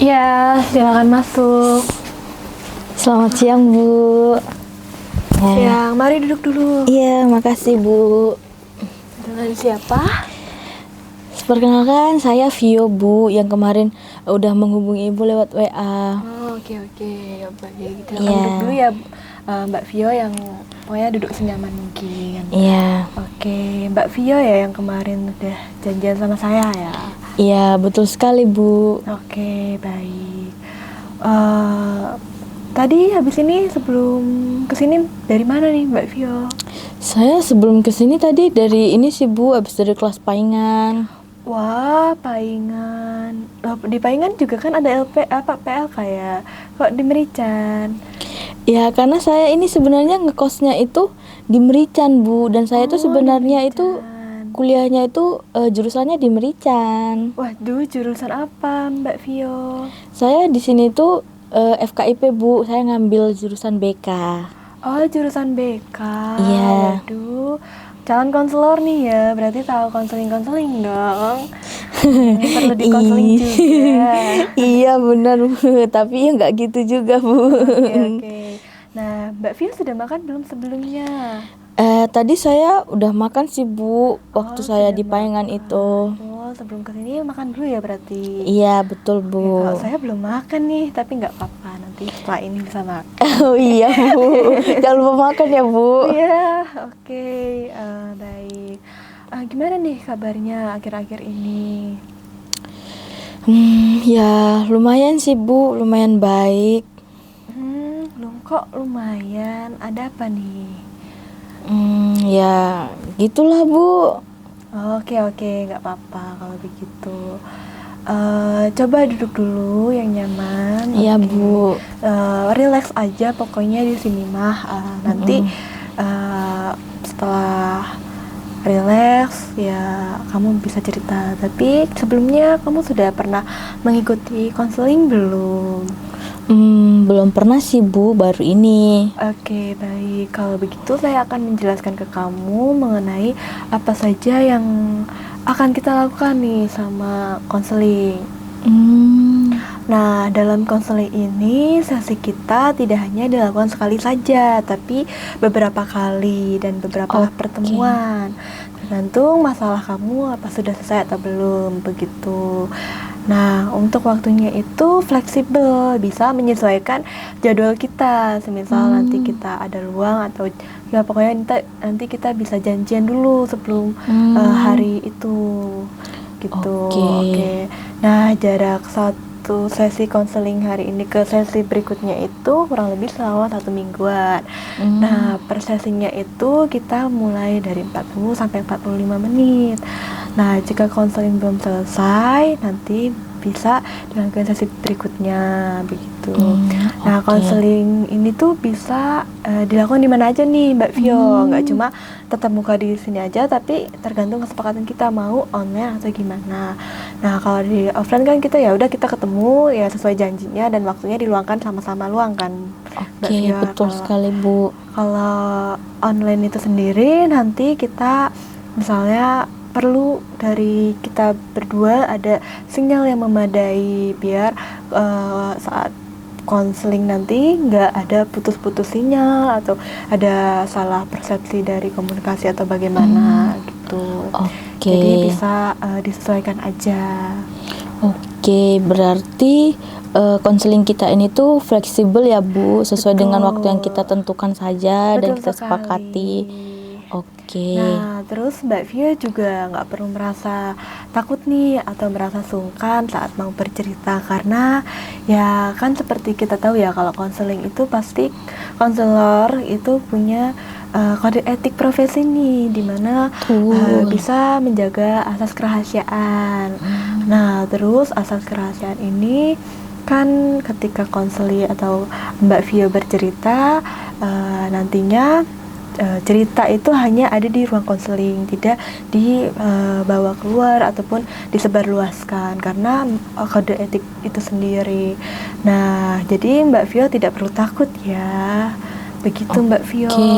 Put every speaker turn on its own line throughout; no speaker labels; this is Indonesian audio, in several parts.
Ya, silakan masuk.
Selamat siang, Bu.
Siang, mari duduk dulu.
Iya, makasih, Bu.
Dengan siapa?
Perkenalkan, saya Vio, Bu, yang kemarin udah menghubungi Ibu lewat WA.
Oh, oke. Baik, silakan
Iya.
duduk dulu ya, Mbak Vio, yang pokoknya duduk senyaman mungkin.
Iya.
Oke, Mbak Vio ya yang kemarin udah janjian sama saya ya.
Iya, betul sekali, Bu.
Oke, baik. Tadi habis ini sebelum kesini dari mana nih Mbak Vio?
Saya sebelum kesini tadi dari ini sih, Bu, habis dari kelas paingan.
Wah, Paingan. Loh, di Paingan juga kan ada PLK ya. Kok di Merican?
Ya, karena saya ini sebenarnya ngekosnya itu di Merican, Bu, dan saya
Oh,
tuh sebenarnya
di
itu
Merican.
kuliahnya itu jurusannya di Merican.
Waduh, jurusan apa Mbak Vio?
Saya di sini tuh FKIP, Bu. Saya ngambil jurusan BK.
Oh, jurusan BK.
Iya.
Waduh, calon konselor nih ya. Berarti tahu konseling-konseling dong. Perlu dikonseling juga.
Iya benar, Bu. Tapi ya nggak gitu juga, Bu.
Oke. Nah, Mbak Vio sudah makan belum sebelumnya?
Tadi saya udah makan sih, Bu, waktu
Oh,
saya
sudah
di Payengan
makan.
itu.
Oh, sebelum kesini makan dulu ya berarti.
Iya betul,
Oke,
Bu.
kalau saya belum makan nih, tapi nggak apa-apa. Nanti setelah ini bisa makan.
Oh iya, Bu. Jangan lupa makan ya, Bu.
Iya, oke. Baik. Gimana nih kabarnya akhir-akhir ini?
Ya lumayan sih, Bu, lumayan baik.
Belum kok lumayan. Ada apa nih?
Ya gitulah, Bu.
Oke, nggak apa-apa kalau begitu. Coba duduk dulu yang nyaman.
Iya,
Oke.
Bu.
Relax aja pokoknya di sini mah. Nanti setelah relax ya kamu bisa cerita. Tapi sebelumnya kamu sudah pernah mengikuti konseling belum?
Belum pernah sih, Bu, baru ini.
Oke, baik. Kalau begitu saya akan menjelaskan ke kamu mengenai apa saja yang akan kita lakukan nih sama konseling. Nah, dalam konseling ini sesi kita tidak hanya dilakukan sekali saja, tapi beberapa kali dan beberapa pertemuan. Tergantung masalah kamu apa sudah selesai atau belum, begitu. Nah, untuk waktunya itu fleksibel, bisa menyesuaikan jadwal kita. Semisal nanti kita ada luang atau ya pokoknya nanti kita bisa janjian dulu sebelum hari itu, gitu. Oke. Nah, jarak satu sesi konseling hari ini ke sesi berikutnya itu kurang lebih selama 1 mingguan. Nah, per sesinya itu kita mulai dari 40 sampai 45 menit. Nah, jika konseling belum selesai, nanti bisa dilakukan sesi berikutnya, begitu. Nah, konseling ini tuh bisa dilakukan di mana aja nih, Mbak Vio. Nggak cuma tetap muka di sini aja, tapi tergantung kesepakatan kita mau online atau gimana. Nah, kalau di offline kan kita ya udah kita ketemu ya sesuai janjinya dan waktunya diluangkan sama-sama luangkan.
Oke, betul sekali, Bu.
Kalau online itu sendiri nanti kita misalnya perlu dari kita berdua ada sinyal yang memadai biar saat konseling nanti nggak ada putus-putus sinyal atau ada salah persepsi dari komunikasi atau bagaimana gitu. Jadi bisa disesuaikan aja.
Oke, berarti konseling kita ini tuh fleksibel ya, Bu, sesuai dengan waktu yang kita tentukan saja dan kita sepakati. Oke.
Nah, terus Mbak Via juga nggak perlu merasa takut nih atau merasa sungkan saat mau bercerita, karena ya kan seperti kita tahu ya kalau konseling itu pasti konselor itu punya kode etik profesi nih, dimana bisa menjaga asas kerahasiaan. Nah, terus asas kerahasiaan ini kan ketika konseling atau Mbak Via bercerita nantinya cerita itu hanya ada di ruang konseling, tidak dibawa keluar ataupun disebarluaskan karena kode etik itu sendiri. Nah, jadi Mbak Vio tidak perlu takut ya. Begitu Mbak Vio.
Oke,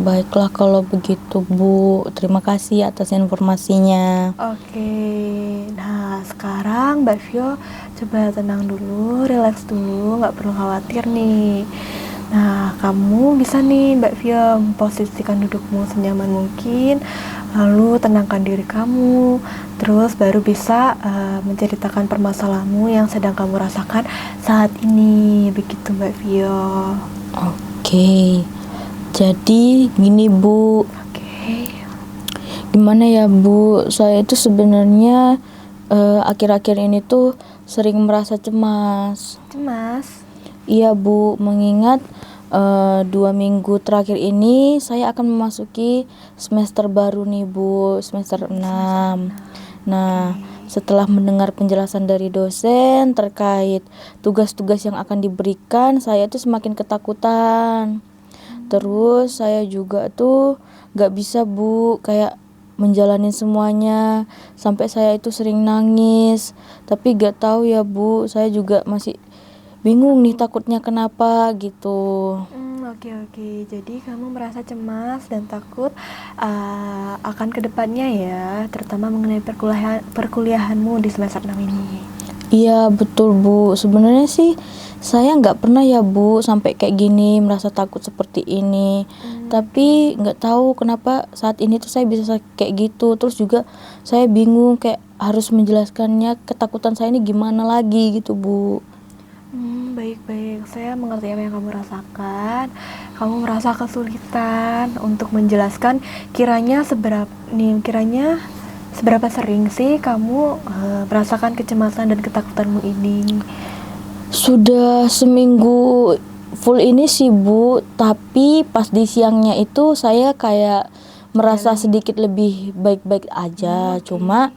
baiklah kalau begitu, Bu. Terima kasih atas informasinya.
Oke. Nah, sekarang Mbak Vio Coba tenang dulu, relax dulu, nggak perlu khawatir nih. Nah, kamu bisa nih Mbak Via memposisikan dudukmu senyaman mungkin, lalu tenangkan diri kamu, terus baru bisa menceritakan permasalahanmu yang sedang kamu rasakan saat ini. Begitu Mbak Via.
Oke. Jadi gini Bu,
Oke.
gimana ya Bu, saya itu sebenarnya akhir-akhir ini tuh sering merasa cemas.
Cemas?
Iya Bu, mengingat 2 minggu terakhir ini saya akan memasuki semester baru nih Bu, semester 6. Nah, setelah mendengar penjelasan dari dosen terkait tugas-tugas yang akan diberikan, saya tuh semakin ketakutan. Terus saya juga tuh gak bisa Bu, kayak menjalani semuanya, sampai saya itu sering nangis. Tapi gak tahu ya Bu, saya juga masih bingung nih takutnya kenapa gitu.
Oke. Jadi kamu merasa cemas dan takut akan kedepannya ya, terutama mengenai perkuliahanmu di semester 6 ini.
Iya betul Bu, sebenarnya sih saya nggak pernah ya Bu sampai kayak gini merasa takut seperti ini. Tapi nggak tahu kenapa saat ini tuh saya bisa kayak gitu. Terus juga saya bingung kayak harus menjelaskannya ketakutan saya ini gimana lagi gitu Bu.
Baik. Saya mengerti apa yang kamu rasakan. Kamu merasa kesulitan untuk menjelaskan kiranya seberapa sering sih kamu merasakan kecemasan dan ketakutanmu ini?
Sudah seminggu full ini sih Bu, tapi pas di siangnya itu saya kayak merasa sedikit lebih baik-baik aja. Cuma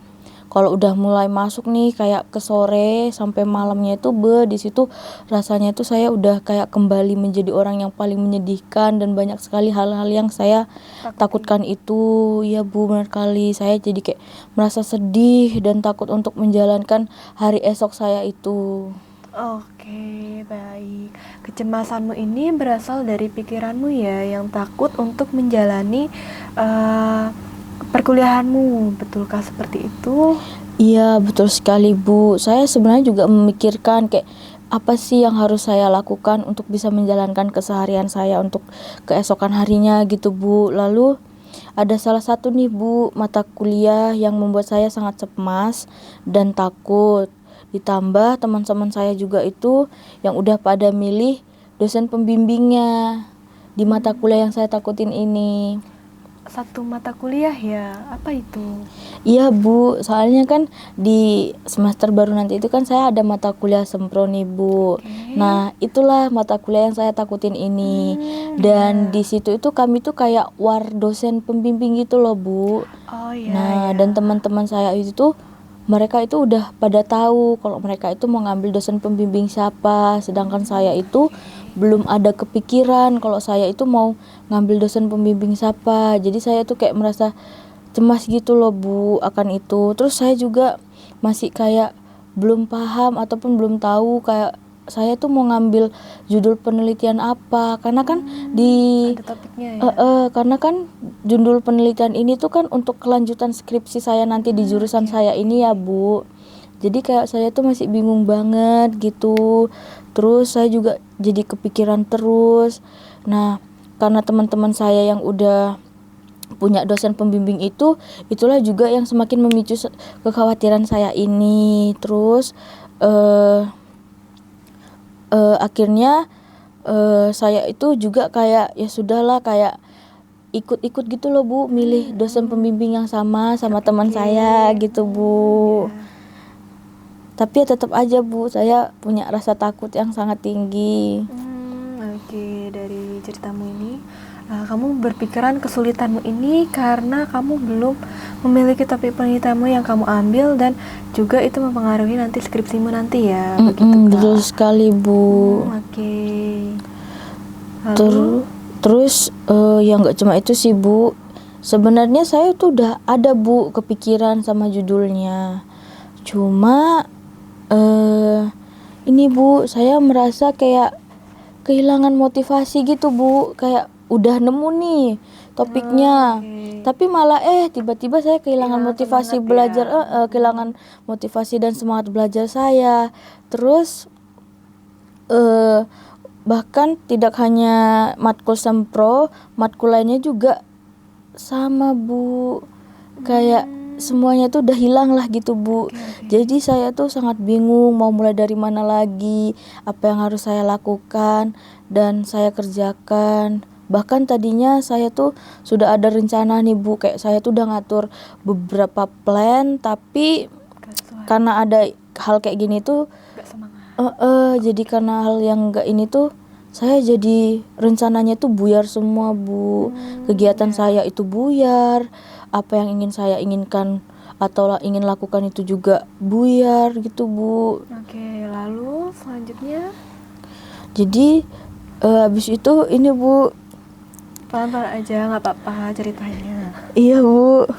kalau udah mulai masuk nih kayak ke sore sampai malamnya itu di situ rasanya tuh saya udah kayak kembali menjadi orang yang paling menyedihkan dan banyak sekali hal-hal yang saya takutkan itu. Ya Bu, benar kali. Saya jadi kayak merasa sedih dan takut untuk menjalankan hari esok saya itu.
Oke, baik. Kecemasanmu ini berasal dari pikiranmu ya, yang takut untuk menjalani perkuliahanmu. Betulkah seperti itu?
Iya, betul sekali Bu. Saya sebenarnya juga memikirkan kayak apa sih yang harus saya lakukan untuk bisa menjalankan keseharian saya untuk keesokan harinya gitu Bu. Lalu ada salah satu nih Bu, mata kuliah yang membuat saya sangat cemas dan takut. Ditambah teman-teman saya juga itu yang udah pada milih dosen pembimbingnya di mata kuliah yang saya takutin ini.
Satu mata kuliah ya, apa itu?
Iya Bu, soalnya kan di semester baru nanti itu kan saya ada mata kuliah sempro nih Bu. Nah itulah mata kuliah yang saya takutin ini. Dan di situ itu kami tuh kayak war dosen pembimbing gitu loh Bu. Nah dan teman-teman saya itu tuh mereka itu udah pada tahu kalau mereka itu mau ngambil dosen pembimbing siapa, sedangkan saya itu belum ada kepikiran kalau saya itu mau ngambil dosen pembimbing siapa. Jadi saya tuh kayak merasa cemas gitu loh Bu akan itu. Terus saya juga masih kayak belum paham ataupun belum tahu kayak saya tuh mau ngambil judul penelitian apa, karena kan
ada topiknya ya.
karena kan judul penelitian ini tuh kan untuk kelanjutan skripsi saya nanti di jurusan saya ini ya Bu. Jadi kayak saya tuh masih bingung banget gitu. Terus saya juga jadi kepikiran terus. Nah, karena teman-teman saya yang udah punya dosen pembimbing itulah juga yang semakin memicu kekhawatiran saya ini. Terus akhirnya saya itu juga kayak ya sudahlah kayak ikut-ikut gitu loh Bu, milih dosen pembimbing yang sama teman saya gitu Bu. Tapi ya tetap aja Bu, saya punya rasa takut yang sangat tinggi.
Oke, dari ceritamu ini kamu berpikiran kesulitanmu ini karena kamu belum memiliki topik penelitianmu yang kamu ambil dan juga itu mempengaruhi nanti skripsimu nanti ya, begitu
Betul sekali Bu.
Oke.
Terus ya nggak cuma itu sih Bu, sebenarnya saya tuh udah ada Bu kepikiran sama judulnya. Cuma ini Bu, saya merasa kayak kehilangan motivasi gitu Bu, kayak udah nemu nih topiknya.
Oke.
Tapi malah tiba-tiba saya kehilangan
Kehilangan
motivasi
semangat
belajar,
ya.
kehilangan motivasi dan semangat belajar saya. Terus bahkan tidak hanya matkul sempro, matkul lainnya juga sama Bu. Kayak semuanya tuh udah hilang lah gitu Bu. Jadi saya tuh sangat bingung mau mulai dari mana lagi, apa yang harus saya lakukan dan saya kerjakan. Bahkan tadinya saya tuh sudah ada rencana nih Bu, kayak saya tuh udah ngatur beberapa plan, tapi karena ada hal kayak gini tuh
Gak semangat.
jadi karena hal yang enggak ini tuh saya jadi rencananya tuh buyar semua Bu. Kegiatan saya itu buyar, apa yang ingin saya inginkan atau ingin lakukan itu juga buyar gitu Bu.
Oke, lalu selanjutnya
Jadi habis itu ini Bu,
pelan-pelan aja, nggak apa-apa ceritanya.
iya Bu,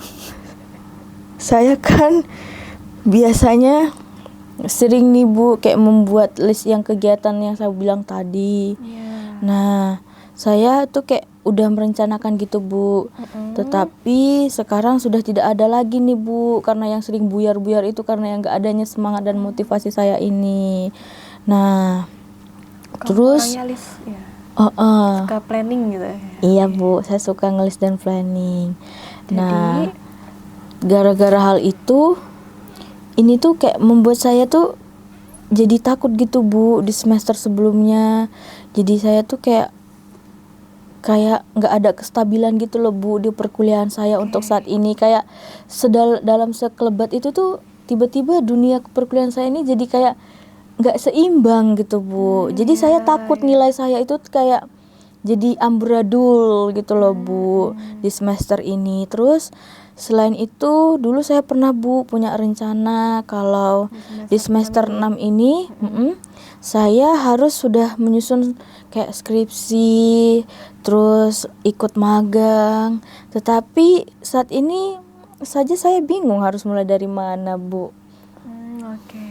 saya kan biasanya sering nih Bu kayak membuat list yang kegiatan yang saya bilang tadi.
Iya.
Nah, saya tuh kayak udah merencanakan gitu Bu. Tetapi sekarang sudah tidak ada lagi nih Bu, karena yang sering buyar-buyar itu karena yang gak adanya semangat dan motivasi saya ini. Nah,
Kamu
terus
orangnya list ya,
uh-uh.
suka planning gitu ya.
Iya Bu, saya suka ngelis dan planning.
Jadi
Nah, gara-gara hal itu, ini tuh kayak membuat saya tuh jadi takut gitu Bu di semester sebelumnya. Jadi saya tuh kayak nggak ada kestabilan gitu loh Bu di perkuliahan saya untuk saat ini. Kayak dalam sekelebat itu tuh tiba-tiba dunia perkuliahan saya ini jadi kayak nggak seimbang gitu Bu. Jadi saya takut nilai saya itu kayak jadi amburadul gitu loh Bu di semester ini. Terus selain itu dulu saya pernah Bu punya rencana kalau di semester 6 ini saya harus sudah menyusun kayak skripsi, terus ikut magang. Tetapi saat ini saja saya bingung harus mulai dari mana Bu.
Oke,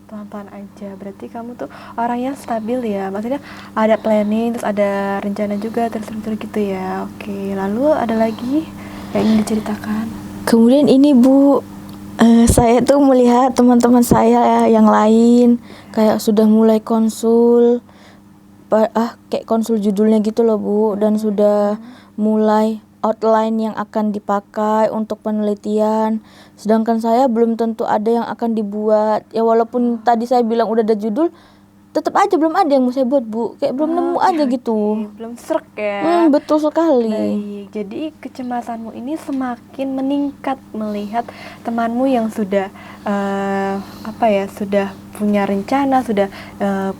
pelan-pelan aja. Berarti kamu tuh orangnya stabil ya. Maksudnya ada planning, terus ada rencana juga terstruktur gitu ya. Oke, lalu ada lagi yang ingin diceritakan?
Kemudian ini Bu, saya tuh melihat teman-teman saya yang lain kayak sudah mulai konsul, kayak konsul judulnya gitu loh Bu, dan sudah mulai outline yang akan dipakai untuk penelitian. Sedangkan saya belum tentu ada yang akan dibuat. Ya walaupun tadi saya bilang udah ada judul, tetap aja belum ada yang mau saya buat Bu. Kayak belum nemu aja gitu.
Belum srek ya.
Betul sekali.
Baik, jadi kecemasanmu ini semakin meningkat melihat temanmu yang sudah sudah punya rencana, sudah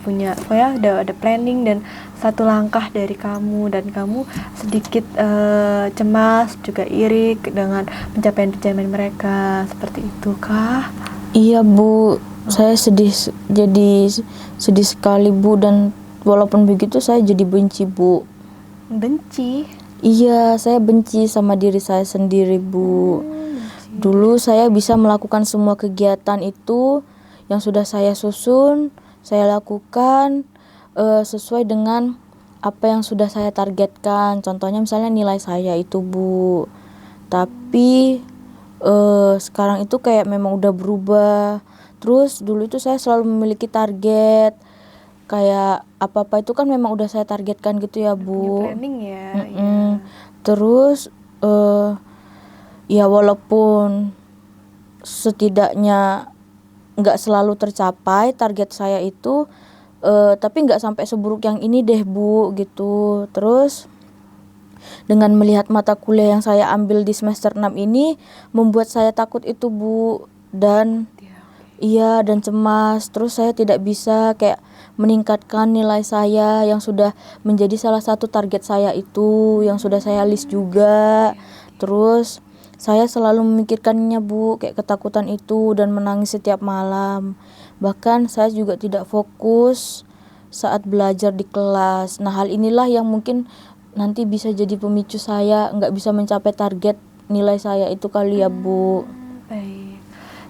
punya udah ada planning dan satu langkah dari kamu, dan kamu sedikit cemas juga iri dengan pencapaian-pencapaian mereka. Seperti itu kah?
Iya Bu, saya jadi sedih sekali Bu, dan walaupun begitu saya jadi benci Bu.
Benci?
Iya, saya benci sama diri saya sendiri Bu. Dulu saya bisa melakukan semua kegiatan itu yang sudah saya susun, saya lakukan sesuai dengan apa yang sudah saya targetkan. Contohnya misalnya nilai saya itu Bu. Tapi sekarang itu kayak memang udah berubah. Terus dulu itu saya selalu memiliki target, kayak apa-apa itu kan memang udah saya targetkan gitu ya Bu.
Planning ya.
Terus ya walaupun setidaknya nggak selalu tercapai target saya itu, tapi nggak sampai seburuk yang ini deh Bu gitu. Terus dengan melihat mata kuliah yang saya ambil di semester 6 ini membuat saya takut itu Bu, dan dan cemas. Terus saya tidak bisa kayak meningkatkan nilai saya yang sudah menjadi salah satu target saya itu, yang sudah saya list juga. Terus saya selalu memikirkannya Bu, kayak ketakutan itu, dan menangis setiap malam. Bahkan saya juga tidak fokus saat belajar di kelas. Nah, hal inilah yang mungkin nanti bisa jadi pemicu saya nggak bisa mencapai target nilai saya itu kali ya Bu.
Baik,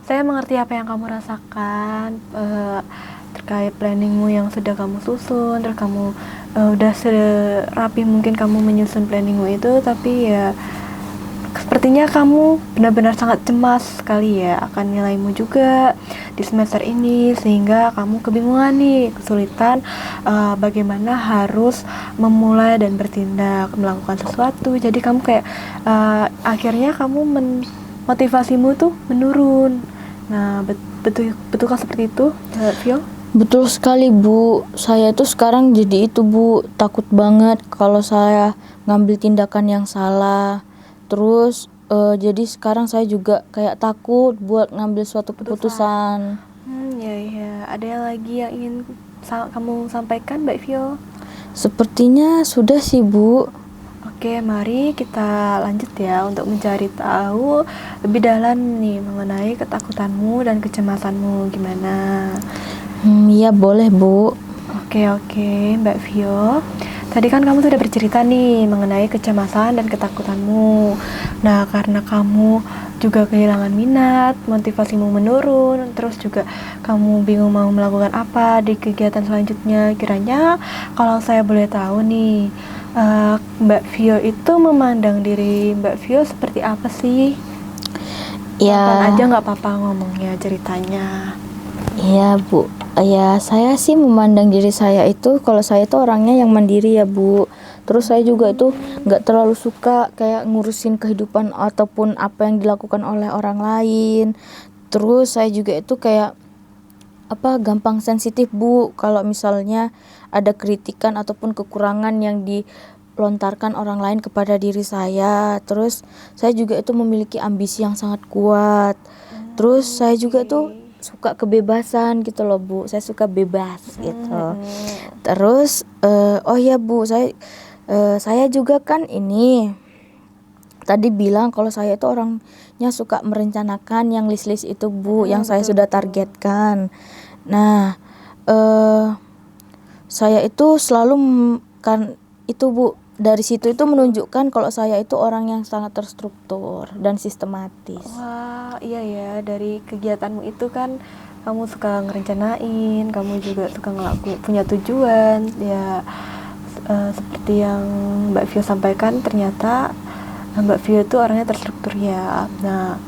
saya mengerti apa yang kamu rasakan. terkait planningmu yang sudah kamu susun, terus kamu udah serapi mungkin kamu menyusun planningmu itu, tapi ya sepertinya kamu benar-benar sangat cemas sekali ya akan nilaimu juga di semester ini, sehingga kamu kebingungan nih, kesulitan bagaimana harus memulai dan bertindak melakukan sesuatu. Jadi kamu kayak akhirnya kamu motivasimu tuh menurun. Nah, betulkah seperti itu, Vio?
Betul sekali Bu, saya tuh sekarang jadi itu Bu, takut banget kalau saya ngambil tindakan yang salah. Terus jadi sekarang saya juga kayak takut buat ngambil suatu keputusan.
Ya. Ada yang lagi yang ingin kamu sampaikan, Mbak Vio?
Sepertinya sudah sih Bu.
Oke, mari kita lanjut ya untuk mencari tahu lebih dalam nih mengenai ketakutanmu dan kecemasanmu gimana.
Iya boleh Bu.
Oke, Mbak Vio. Tadi kan kamu sudah bercerita nih mengenai kecemasan dan ketakutanmu. Nah, karena kamu juga kehilangan minat, motivasimu menurun, terus juga kamu bingung mau melakukan apa di kegiatan selanjutnya. Kiranya kalau saya boleh tahu nih, Mbak Vio itu memandang diri Mbak Vio seperti apa sih?
Ya.
Aja nggak apa-apa ngomongnya, ceritanya.
Iya Bu. Ya saya sih memandang diri saya itu, kalau saya itu orangnya yang mandiri ya Bu. Terus saya juga itu nggak terlalu suka kayak ngurusin kehidupan ataupun apa yang dilakukan oleh orang lain. Terus saya juga itu kayak gampang sensitif Bu, kalau misalnya ada kritikan ataupun kekurangan yang dilontarkan orang lain kepada diri saya. Terus saya juga itu memiliki ambisi yang sangat kuat. Terus saya juga tuh suka kebebasan gitu loh Bu, saya suka bebas gitu. Terus oh ya Bu, saya juga kan ini tadi bilang kalau saya itu orangnya suka merencanakan yang list-list itu Bu, yang saya sudah targetkan. Nah saya itu selalu kan itu Bu, dari situ itu menunjukkan kalau saya itu orang yang sangat terstruktur dan sistematis.
Wah, iya ya, dari kegiatanmu itu kan kamu suka ngerencanain, kamu juga suka punya tujuan ya. Seperti yang Mbak Vio sampaikan, ternyata Mbak Vio itu orangnya terstruktur ya. Nah,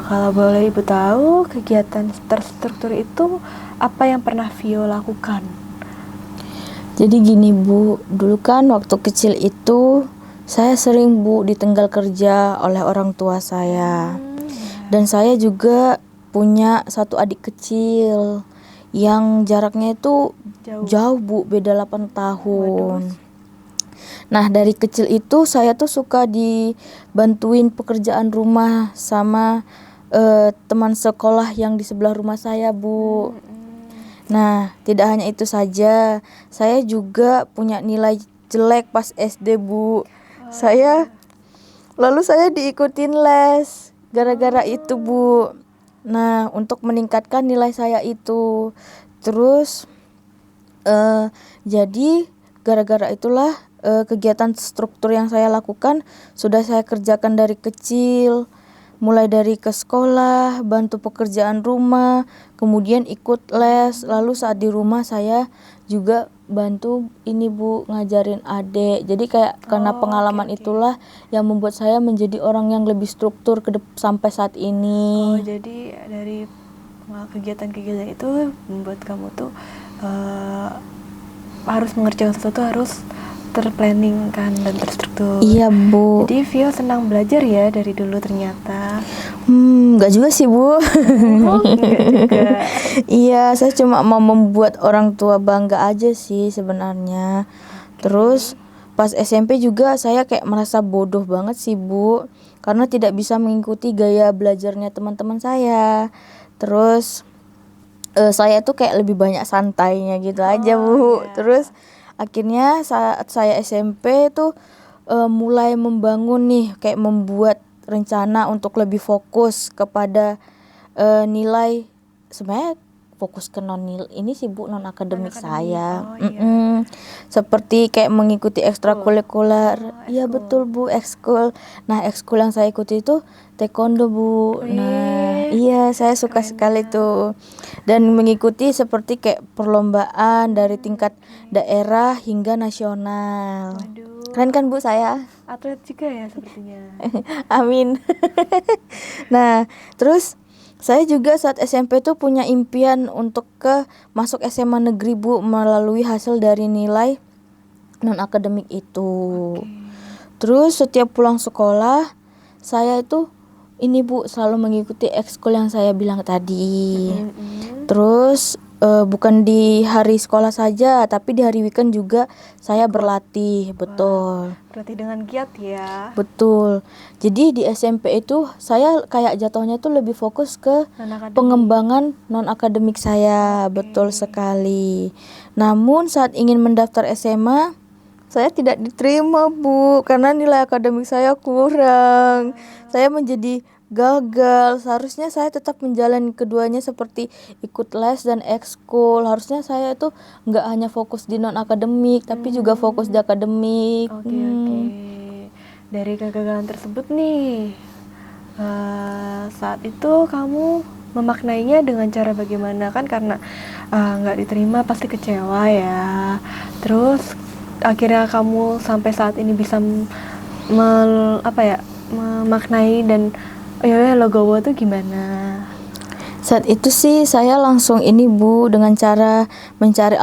kalau boleh Ibu tahu, kegiatan terstruktur itu apa yang pernah Vio lakukan?
Jadi gini Bu, dulu kan waktu kecil itu saya sering Bu ditinggal kerja oleh orang tua saya. Dan saya juga punya satu adik kecil yang jaraknya itu jauh Bu, beda 8 tahun. Nah, dari kecil itu saya tuh suka dibantuin pekerjaan rumah sama teman sekolah yang di sebelah rumah saya Bu. Nah, tidak hanya itu saja, saya juga punya nilai jelek pas SD Bu. Lalu saya diikutin les gara-gara itu Bu. Nah, untuk meningkatkan nilai saya itu. Terus jadi gara-gara itulah kegiatan struktur yang saya lakukan sudah saya kerjakan dari kecil. Mulai dari ke sekolah, bantu pekerjaan rumah, kemudian ikut les. Lalu saat di rumah saya juga bantu ini Bu, ngajarin adik. Jadi kayak karena pengalaman itulah yang membuat saya menjadi orang yang lebih struktur sampai saat ini.
Oh, jadi dari kegiatan-kegiatan itu membuat kamu tuh harus mengerjakan sesuatu harus terplanning kan dan terstruktur.
Iya Bu.
Jadi Vio senang belajar ya dari dulu ternyata.
Enggak juga sih Bu.
Enggak juga.
Iya, saya cuma mau membuat orang tua bangga aja sih sebenarnya. Terus pas SMP juga saya kayak merasa bodoh banget sih Bu, karena tidak bisa mengikuti gaya belajarnya teman-teman saya. Terus saya tuh kayak lebih banyak santainya gitu aja Bu.
Iya.
Terus akhirnya saat saya SMP tuh mulai membangun nih, kayak membuat rencana untuk lebih fokus kepada nilai. Sebenarnya fokus ke ini sih Bu, non akademik
Non-akademik.
saya.
Oh, iya.
Seperti kayak mengikuti ekstrakurikuler. Iya
ekskul.
betul Bu, ekskul. Nah, ekskul yang saya ikuti itu taekwondo Bu. Nah,
Wih,
iya saya suka
keren
sekali
ya.
tuh. Dan mengikuti seperti kayak perlombaan dari tingkat daerah hingga nasional.
Waduh,
Keren kan Bu saya?
atlet juga ya sepertinya.
Amin. Nah, terus saya juga saat SMP tuh punya impian untuk masuk SMA negeri Bu, melalui hasil dari nilai non akademik itu.
Oke.
Terus setiap pulang sekolah saya itu ini Bu selalu mengikuti ekskul yang saya bilang tadi. Terus bukan di hari sekolah saja, tapi di hari weekend juga saya berlatih, betul.
Berarti dengan giat ya.
Betul. Jadi di SMP itu saya kayak jatuhnya tuh lebih fokus ke
Non-akademik.
pengembangan non akademik saya, betul sekali. Namun saat ingin mendaftar SMA, saya tidak diterima Bu, karena nilai akademik saya kurang. Saya menjadi gagal. Seharusnya saya tetap menjalani keduanya seperti ikut les dan ekskul. Harusnya saya itu nggak hanya fokus di non akademik, tapi juga fokus di akademik.
Oke. Dari kegagalan tersebut nih, saat itu kamu memaknainya dengan cara bagaimana? Kan karena nggak diterima pasti kecewa ya. Terus akhirnya kamu sampai saat ini bisa memaknai dan logowo tuh gimana?
Saat itu sih saya langsung ini Bu, dengan cara mencari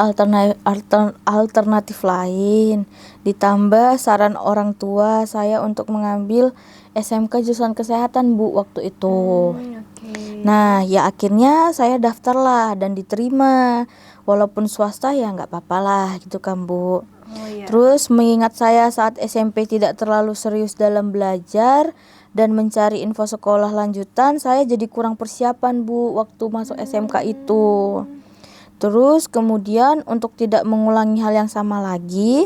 alternatif lain. Ditambah saran orang tua saya untuk mengambil SMK jurusan kesehatan Bu waktu itu.
Oke.
Nah ya akhirnya saya daftarlah dan diterima. Walaupun swasta ya nggak apa-apa lah gitu kan Bu.
Oh iya.
Terus mengingat saya saat SMP tidak terlalu serius dalam belajar dan mencari info sekolah lanjutan, saya jadi kurang persiapan Bu waktu masuk SMK itu. Terus kemudian untuk tidak mengulangi hal yang sama lagi,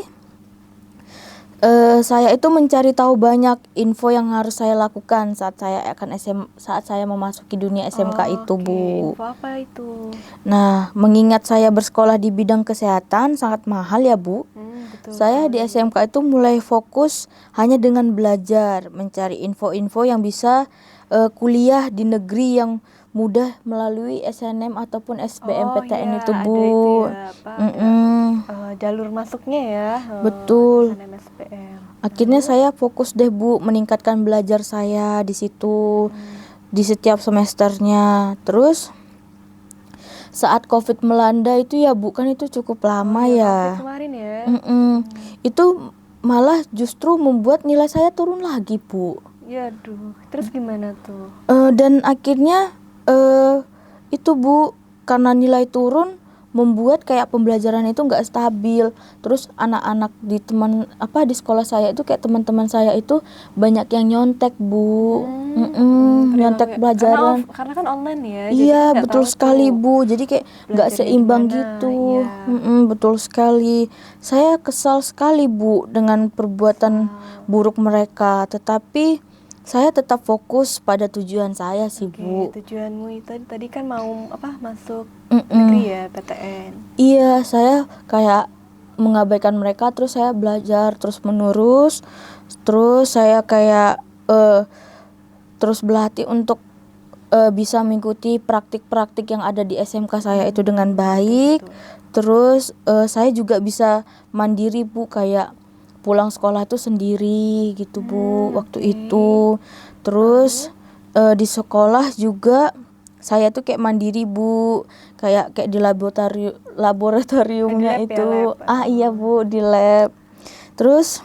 saya itu mencari tahu banyak info yang harus saya lakukan saat saya memasuki dunia SMK itu Bu.
Info apa itu?
Nah, mengingat saya bersekolah di bidang kesehatan sangat mahal ya Bu.
Betul.
Saya di SMK itu mulai fokus hanya dengan belajar, mencari info-info yang bisa kuliah di negeri yang mudah melalui SNM ataupun SBMPTN itu Bu.
Ada itu ya, jalur masuknya ya.
Betul.
SNM, SBM.
Akhirnya saya fokus deh Bu meningkatkan belajar saya di situ di setiap semesternya. Terus saat COVID melanda itu ya Bu, kan itu cukup lama ya.
COVID kemarin ya.
Itu malah justru membuat nilai saya turun lagi Bu.
Ya aduh, terus gimana tuh?
Dan akhirnya itu Bu, karena nilai turun membuat kayak pembelajaran itu nggak stabil. Terus anak-anak di sekolah saya itu kayak teman-teman saya itu banyak yang nyontek Bu. Nyontek pelajaran.
Karena kan online ya.
Iya
jadi
betul sekali Bu. Jadi kayak nggak
belajarnya
seimbang
gimana,
gitu.
iya.
Betul sekali. Saya kesal sekali Bu dengan perbuatan buruk mereka. Tetapi saya tetap fokus pada tujuan saya sih Bu.
Tujuanmu itu tadi kan mau masuk negeri ya, PTN.
Iya, saya kayak mengabaikan mereka, terus saya belajar terus menerus. Terus saya kayak terus berlatih untuk bisa mengikuti praktik-praktik yang ada di SMK saya itu dengan baik. Terus saya juga bisa mandiri Bu, kayak pulang sekolah itu sendiri gitu Bu waktu itu. Terus di sekolah juga saya tuh kayak mandiri Bu, kayak di laboratoriumnya
Di lab
itu.
ya, lab.
Iya Bu, di lab. Terus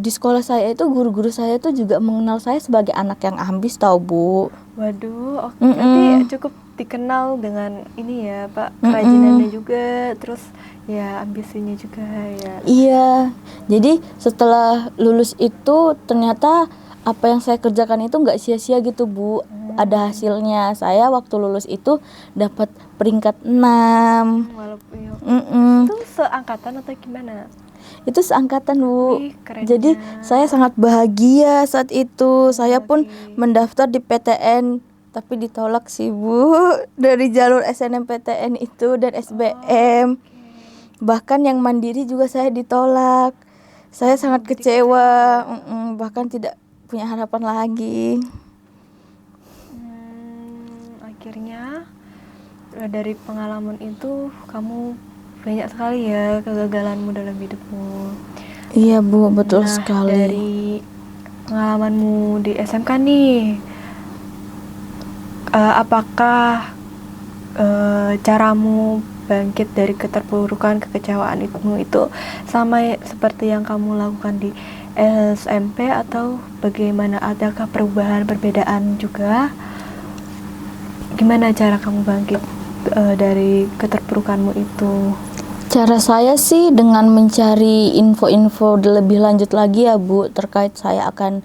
di sekolah saya itu guru-guru saya itu juga mengenal saya sebagai anak yang ambis tau Bu.
Waduh, berarti cukup dikenal dengan ini ya Pak, kerajinannya juga, terus ya ambisinya juga ya.
Iya, jadi setelah lulus itu ternyata apa yang saya kerjakan itu nggak sia-sia gitu Bu. Ada hasilnya. Saya waktu lulus itu dapat peringkat 6.
Walaupun itu seangkatan atau gimana?
Itu seangkatan Bu.
Wih, kerennya.
Jadi saya sangat bahagia saat itu. Saya pun mendaftar di PTN tapi ditolak sih Bu dari jalur SNMPTN itu dan SBM. Bahkan yang mandiri juga saya ditolak. Saya sangat kecewa, bahkan tidak punya harapan lagi.
Akhirnya dari pengalaman itu kamu banyak sekali ya kegagalanmu dalam hidupmu.
Iya Bu, betul
Nah,
sekali.
dari pengalamanmu di SMK nih, apakah caramu bangkit dari keterpurukan kekecewaan itu sama seperti yang kamu lakukan di SMP atau bagaimana? Adakah perbedaan juga? Gimana cara kamu bangkit dari keterpurukanmu itu?
Cara saya sih dengan mencari info-info lebih lanjut lagi ya Bu terkait saya akan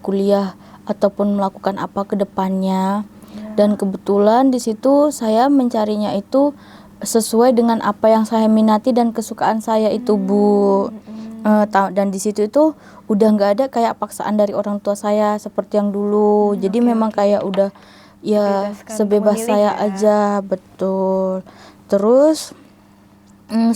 kuliah ataupun melakukan apa ke depannya. Dan kebetulan di situ saya mencarinya itu sesuai dengan apa yang saya minati dan kesukaan saya itu Bu. Dan di situ itu udah nggak ada kayak paksaan dari orang tua saya seperti yang dulu. Jadi memang kayak udah ya sebebas saya aja, betul. Terus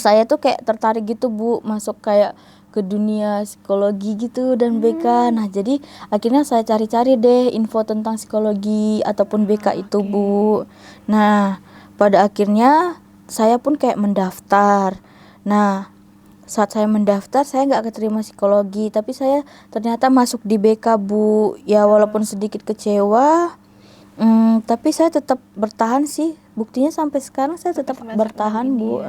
saya tuh kayak tertarik gitu Bu masuk kayak ke dunia psikologi gitu dan BK. Nah jadi akhirnya saya cari-cari deh info tentang psikologi ataupun BK itu Bu. Nah pada akhirnya saya pun kayak mendaftar. Nah saat saya mendaftar saya nggak keterima psikologi, tapi saya ternyata masuk di BK Bu. Ya walaupun sedikit kecewa, tapi saya tetap bertahan sih. Buktinya sampai sekarang saya tetap bertahan Bu.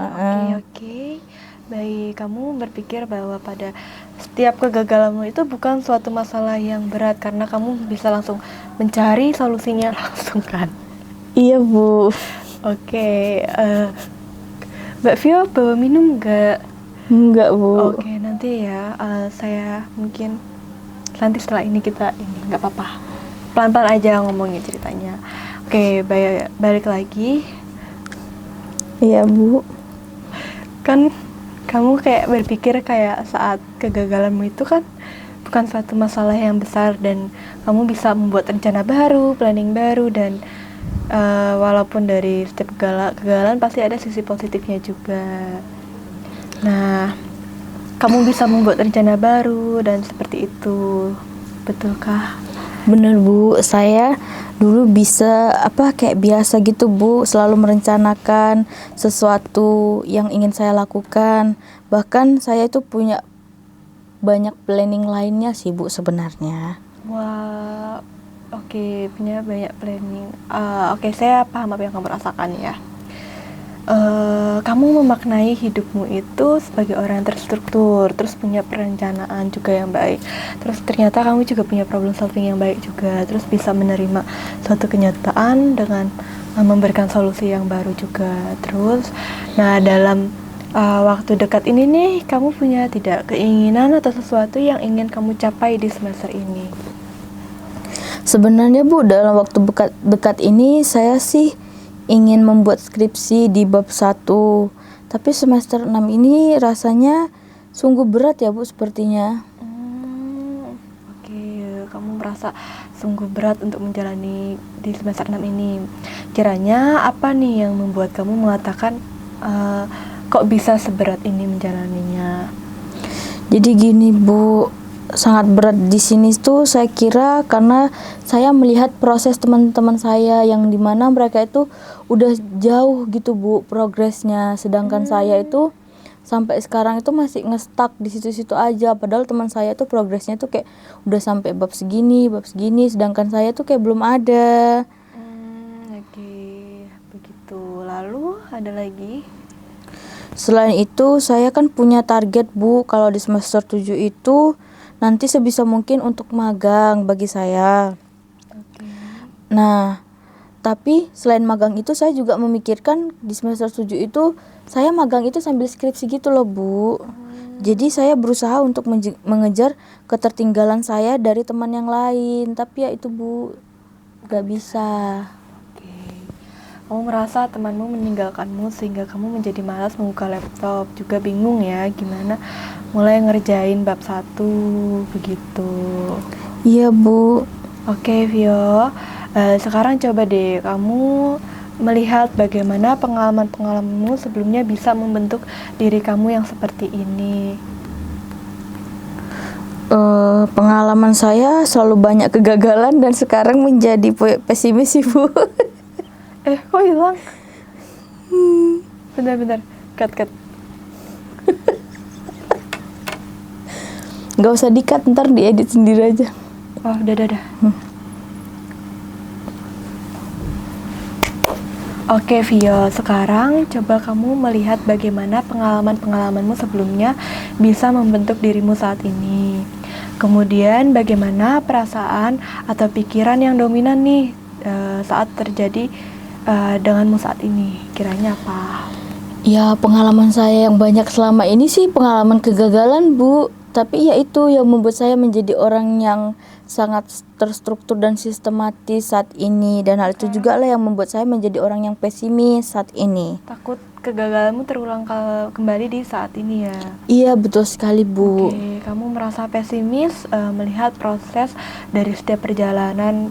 Oke. Baik, kamu berpikir bahwa pada setiap kegagalanmu itu bukan suatu masalah yang berat karena kamu bisa langsung mencari solusinya langsung kan?
Iya Bu.
Oke, Mbak Vio bawa minum nggak?
Enggak Bu.
Oke, nanti ya saya mungkin nanti setelah ini kita ini nggak apa-apa, pelan-pelan aja ngomongin ceritanya. Oke, balik lagi.
Iya Bu.
Kan kamu kayak berpikir kayak saat kegagalanmu itu kan bukan suatu masalah yang besar dan kamu bisa membuat rencana baru, planning baru dan walaupun dari setiap kegagalan pasti ada sisi positifnya juga. Nah, kamu bisa membuat rencana baru dan seperti itu, betulkah?
Bener Bu, saya dulu bisa kayak biasa gitu Bu, selalu merencanakan sesuatu yang ingin saya lakukan. Bahkan saya itu punya banyak planning lainnya sih Bu sebenarnya.
Wah, oke, punya banyak planning. Oke, saya paham apa yang kamu rasakan ya. Kamu memaknai hidupmu itu sebagai orang yang terstruktur, terus punya perencanaan juga yang baik, terus ternyata kamu juga punya problem solving yang baik juga, terus bisa menerima suatu kenyataan dengan memberikan solusi yang baru juga. Terus, nah dalam waktu dekat ini nih, kamu punya tidak keinginan atau sesuatu yang ingin kamu capai di semester ini?
Sebenarnya Bu, dalam waktu dekat ini saya sih ingin membuat skripsi di bab 1. Tapi semester 6 ini rasanya sungguh berat ya Bu sepertinya.
Oke, kamu merasa sungguh berat untuk menjalani di semester 6 ini. Kiranya apa nih yang membuat kamu mengatakan kok bisa seberat ini menjalaninya?
Jadi gini Bu, sangat berat di sini tuh saya kira karena saya melihat proses teman-teman saya yang dimana mereka itu udah jauh gitu Bu progresnya, sedangkan saya itu sampai sekarang itu masih ngestak di situ-situ aja, padahal teman saya tuh progresnya tuh kayak udah sampai bab segini, sedangkan saya tuh kayak belum ada.
Oke, begitu. Lalu ada lagi?
Selain itu saya kan punya target Bu, kalau di semester 7 itu nanti sebisa mungkin untuk magang bagi saya. Nah, tapi selain magang itu saya juga memikirkan di semester 7 itu saya magang itu sambil skripsi gitu loh Bu. Jadi saya berusaha untuk mengejar ketertinggalan saya dari teman yang lain, tapi ya itu Bu, gak bisa.
Kamu merasa temanmu meninggalkanmu sehingga kamu menjadi malas membuka laptop, juga bingung ya gimana mulai ngerjain bab 1 begitu.
Iya Bu.
Oke Vio, Sekarang coba deh kamu melihat bagaimana pengalaman-pengalamanmu sebelumnya bisa membentuk diri kamu yang seperti ini.
Pengalaman saya selalu banyak kegagalan dan sekarang menjadi pesimis sih Bu.
Kok hilang? Bentar, cut.
Gak usah di-cut, ntar diedit sendiri aja.
Oh, udah. Oke, Vio, sekarang coba kamu melihat bagaimana pengalaman-pengalamanmu sebelumnya bisa membentuk dirimu saat ini. Kemudian bagaimana perasaan atau pikiran yang dominan nih saat terjadi denganmu saat ini. Kiranya apa?
Ya, pengalaman saya yang banyak selama ini sih pengalaman kegagalan, Bu. Tapi ya itu yang membuat saya menjadi orang yang sangat terstruktur dan sistematis saat ini. Dan hal itu juga lah yang membuat saya menjadi orang yang pesimis saat ini.
Takut kegagalanmu terulang kembali di saat ini ya?
Iya, betul sekali, Bu.
Oke, kamu merasa pesimis melihat proses dari setiap perjalanan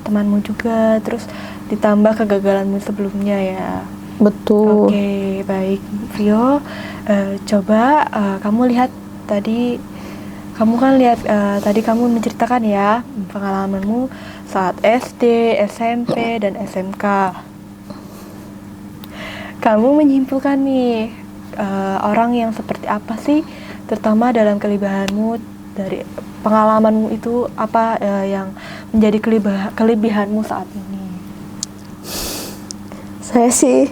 temanmu juga, terus ditambah kegagalanmu sebelumnya ya?
Betul.
Oke, baik, Vio. Coba kamu lihat tadi, tadi kamu menceritakan ya pengalamanmu saat SD, SMP, dan SMK. Kamu menyimpulkan nih orang yang seperti apa sih, terutama dalam kelebihanmu dari pengalamanmu itu apa yang menjadi kelebihanmu saat ini?
Saya sih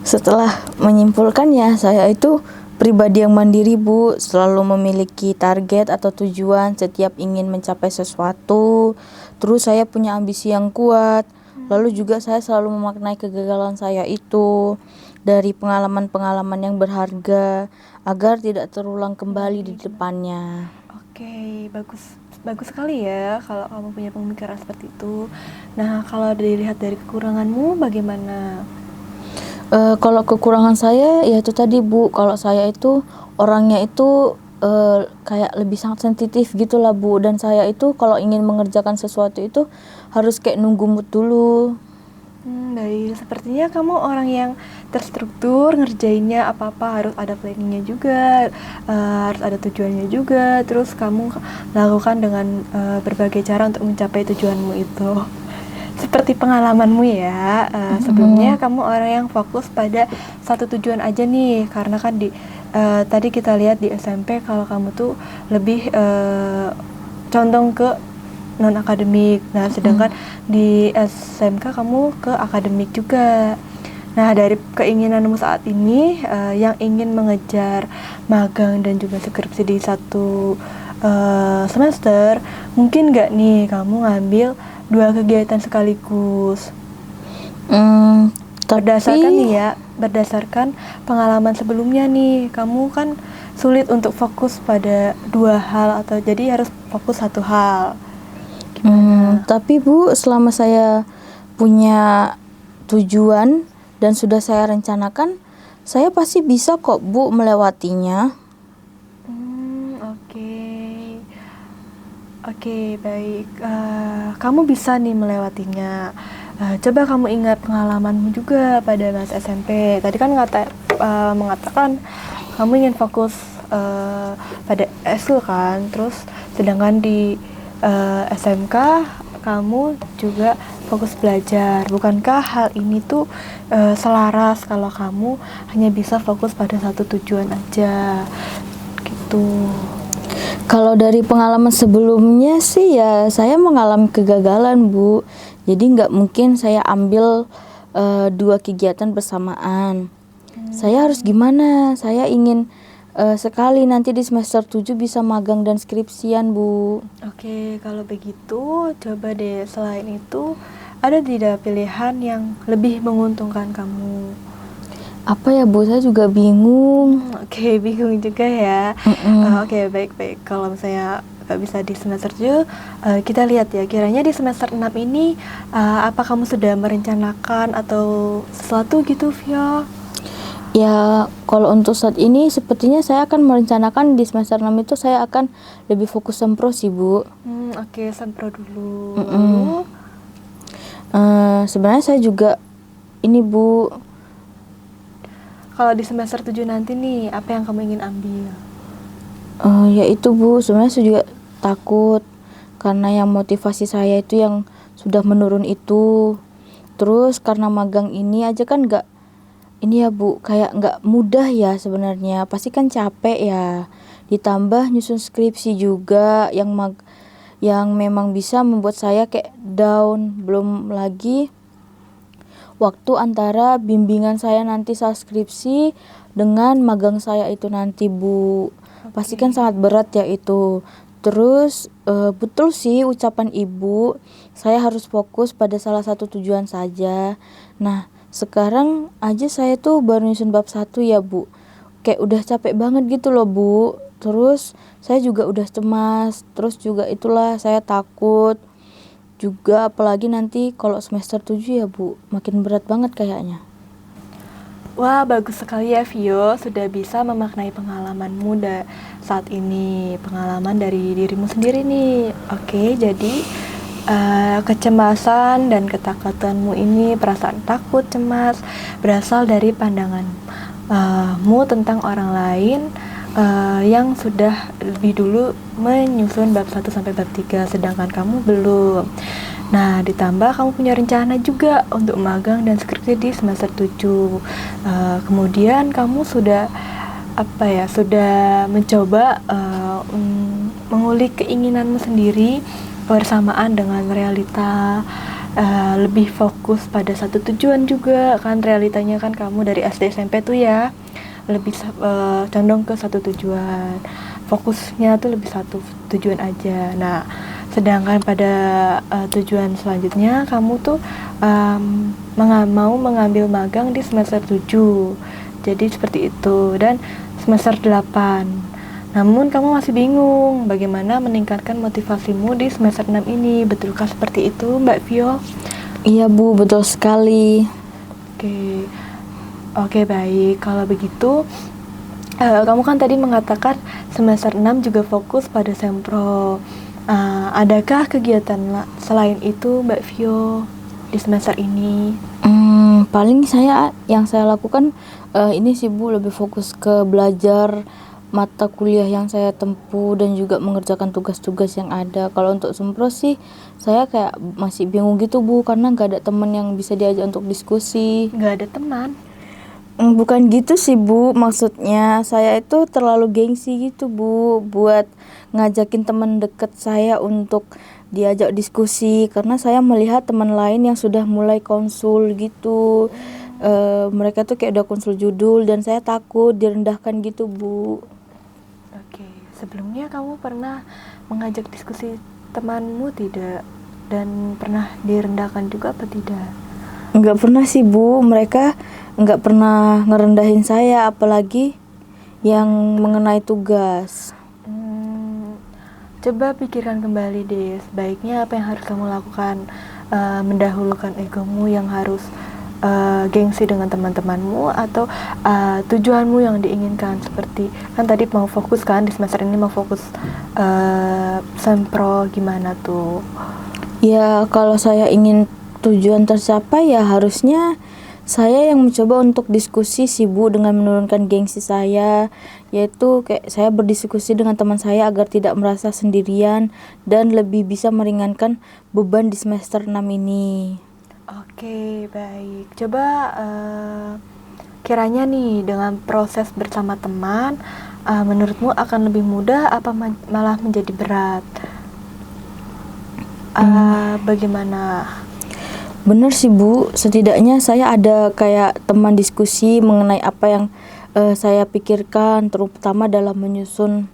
setelah menyimpulkan ya, saya itu pribadi yang mandiri, Bu, selalu memiliki target atau tujuan setiap ingin mencapai sesuatu. Terus saya punya ambisi yang kuat. Lalu juga saya selalu memaknai kegagalan saya itu dari pengalaman-pengalaman yang berharga agar tidak terulang kembali di depannya.
Oke, bagus sekali ya kalau kamu punya pemikiran seperti itu. Nah, kalau dilihat dari kekuranganmu bagaimana?
Kalau kekurangan saya ya itu tadi, Bu, kalau saya itu orangnya itu kayak lebih sangat sensitif gitu lah, Bu, dan saya itu kalau ingin mengerjakan sesuatu itu harus kayak nunggu mood dulu.
Baik, sepertinya kamu orang yang terstruktur, ngerjainnya apa-apa harus ada planningnya juga, harus ada tujuannya juga, terus kamu lakukan dengan berbagai cara untuk mencapai tujuanmu itu. Seperti pengalamanmu ya, sebelumnya kamu orang yang fokus pada satu tujuan aja nih, karena kan tadi kita lihat di SMP kalau kamu tuh lebih condong ke non-akademik. Nah, sedangkan di SMK kamu ke akademik juga. Nah, dari keinginanmu saat ini yang ingin mengejar magang dan juga skripsi di satu semester, mungkin nggak nih kamu ngambil 2 kegiatan sekaligus? Berdasarkan pengalaman sebelumnya nih, kamu kan sulit untuk fokus pada 2 hal atau jadi harus fokus 1 hal.
Tapi Bu, selama saya punya tujuan dan sudah saya rencanakan, saya pasti bisa kok, Bu, melewatinya.
Oke, baik. Kamu bisa nih melewatinya. Coba kamu ingat pengalamanmu juga pada masa SMP. Tadi kan mengatakan kamu ingin fokus pada ekskul kan, terus sedangkan di SMK kamu juga fokus belajar. Bukankah hal ini tuh selaras kalau kamu hanya bisa fokus pada satu tujuan aja gitu?
Kalau dari pengalaman sebelumnya sih ya saya mengalami kegagalan, Bu. Jadi nggak mungkin saya ambil 2 kegiatan bersamaan. Saya harus gimana? Saya ingin sekali nanti di semester 7 bisa magang dan skripsian, Bu.
Oke, kalau begitu coba deh selain itu ada tidak pilihan yang lebih menguntungkan kamu?
Apa ya, Bu? Saya juga bingung.
Oke, bingung juga ya. Oke, baik. Kalau misalnya nggak bisa di semester 7, kita lihat ya, kiranya di semester 6 ini apa kamu sudah merencanakan atau sesuatu gitu, Vio?
Ya, kalau untuk saat ini sepertinya saya akan merencanakan di semester 6 itu saya akan lebih fokus sempro sih, Bu.
Oke, sempro dulu. Lalu
Sebenarnya saya juga ini Bu,
Kalau di semester 7 nanti nih, apa yang kamu ingin ambil?
ya itu Bu, sebenarnya saya juga takut karena yang motivasi saya itu yang sudah menurun itu. Terus karena magang ini aja kan nggak ini ya Bu, kayak nggak mudah ya sebenarnya. Pasti kan capek ya. Ditambah nyusun skripsi juga yang memang bisa membuat saya kayak down. Belum lagi waktu antara bimbingan saya nanti saat skripsi dengan magang saya itu nanti Bu. Pasti kan sangat berat ya itu. Terus betul sih ucapan ibu, saya harus fokus pada salah satu tujuan saja. Nah sekarang aja saya tuh baru nyusun bab 1 ya Bu, kayak udah capek banget gitu loh Bu. Terus saya juga udah cemas, terus juga itulah saya takut juga, apalagi nanti kalau semester 7 ya Bu, makin berat banget kayaknya.
Wah, bagus sekali ya Vio, sudah bisa memaknai pengalamanmu saat ini, pengalaman dari dirimu sendiri nih. Oke, jadi kecemasan dan ketakutanmu ini, perasaan takut, cemas, berasal dari pandanganmu tentang orang lain yang sudah lebih dulu menyusun bab 1 sampai bab 3, sedangkan kamu belum. Nah, ditambah kamu punya rencana juga untuk magang dan skripsi di semester 7. Kemudian kamu sudah sudah mencoba mengulik keinginanmu sendiri bersamaan dengan realita, lebih fokus pada satu tujuan juga kan. Realitanya kan kamu dari SD SMP tuh ya lebih condong ke satu tujuan, fokusnya tuh lebih satu tujuan aja. Nah, sedangkan pada tujuan selanjutnya kamu tuh mau mengambil magang di semester 7. Jadi seperti itu, dan semester 8. Namun kamu masih bingung bagaimana meningkatkan motivasimu di semester 6 ini. Betulkah seperti itu, Mbak Vio?
Iya Bu, betul sekali.
Oke, baik. Kalau begitu, kamu kan tadi mengatakan semester 6 juga fokus pada sempro. Adakah kegiatan selain itu Mbak Vio di semester ini?
Paling yang saya lakukan ini sih Bu, lebih fokus ke belajar mata kuliah yang saya tempuh dan juga mengerjakan tugas-tugas yang ada. Kalau untuk sempro sih saya kayak masih bingung gitu Bu, karena nggak ada teman yang bisa diajak untuk diskusi.
Nggak ada teman?
Bukan gitu sih Bu, maksudnya saya itu terlalu gengsi gitu Bu buat ngajakin teman deket saya untuk diajak diskusi, karena saya melihat teman lain yang sudah mulai konsul gitu. Mereka tuh kayak udah konsul judul dan saya takut direndahkan gitu Bu.
Oke, sebelumnya kamu pernah mengajak diskusi temanmu tidak? Dan pernah direndahkan juga apa tidak?
Nggak pernah sih Bu, mereka nggak pernah ngerendahin saya, apalagi yang mengenai tugas.
Coba pikirkan kembali deh, sebaiknya apa yang harus kamu lakukan. Mendahulukan egomu yang harus gengsi dengan teman-temanmu, atau tujuanmu yang diinginkan, seperti kan tadi mau fokus kan di semester ini, mau fokus sempro, gimana tuh?
Ya kalau saya ingin tujuan tercapai ya harusnya saya yang mencoba untuk diskusi sih Bu, dengan menurunkan gengsi saya, yaitu kayak saya berdiskusi dengan teman saya agar tidak merasa sendirian dan lebih bisa meringankan beban di semester 6 ini.
Oke, baik. Coba kiranya nih dengan proses bersama teman, menurutmu akan lebih mudah apa malah menjadi berat? Bagaimana?
Bener sih Bu, setidaknya saya ada kayak teman diskusi mengenai apa yang saya pikirkan, terutama dalam menyusun